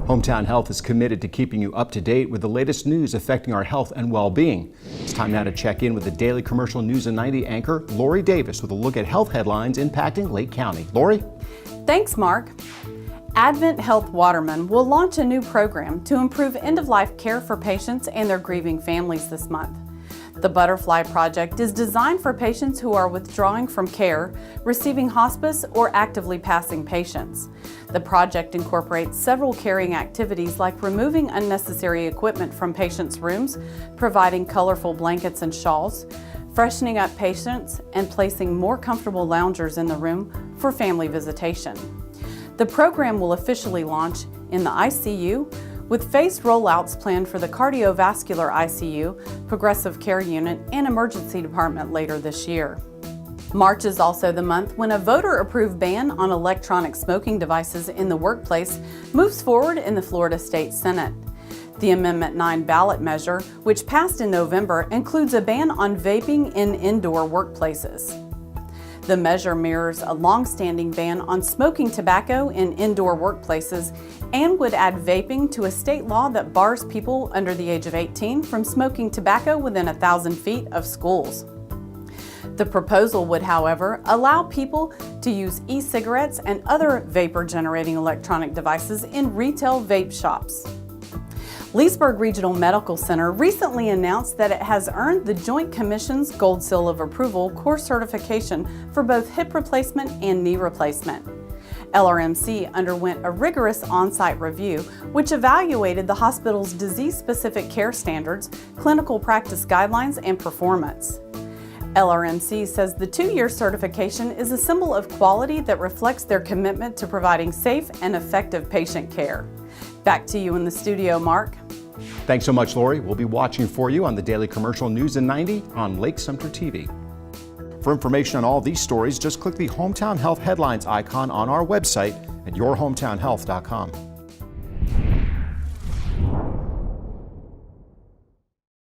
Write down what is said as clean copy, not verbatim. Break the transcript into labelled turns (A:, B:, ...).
A: Hometown Health is committed to keeping you up to date with the latest news affecting our health and well-being. It's time now to check in with the Daily Commercial News in 90 anchor, Lori Davis, with a look at health headlines impacting Lake County. Lori?
B: Thanks, Mark. AdventHealth Waterman will launch a new program to improve end-of-life care for patients and their grieving families this month. The Butterfly Project is designed for patients who are withdrawing from care, receiving hospice, or actively passing patients. The project incorporates several caring activities like removing unnecessary equipment from patients' rooms, providing colorful blankets and shawls, freshening up patients, and placing more comfortable loungers in the room for family visitation. The program will officially launch in the ICU, with phased rollouts planned for the cardiovascular ICU, progressive care unit, and emergency department later this year. March is also the month when a voter-approved ban on electronic smoking devices in the workplace moves forward in the Florida State Senate. The Amendment 9 ballot measure, which passed in November, includes a ban on vaping in indoor workplaces. The measure mirrors a long-standing ban on smoking tobacco in indoor workplaces and would add vaping to a state law that bars people under the age of 18 from smoking tobacco within 1,000 feet of schools. The proposal would, however, allow people to use e-cigarettes and other vapor-generating electronic devices in retail vape shops. Leesburg Regional Medical Center recently announced that it has earned the Joint Commission's Gold Seal of Approval core certification for both hip replacement and knee replacement. LRMC underwent a rigorous on-site review which evaluated the hospital's disease-specific care standards, clinical practice guidelines, and performance. LRMC says the 2-year certification is a symbol of quality that reflects their commitment to providing safe and effective patient care. Back to you in the studio, Mark.
A: Thanks so much, Lori. We'll be watching for you on the Daily Commercial News in 90 on Lake Sumter TV. For information on all these stories, just click the Hometown Health Headlines icon on our website at yourhometownhealth.com.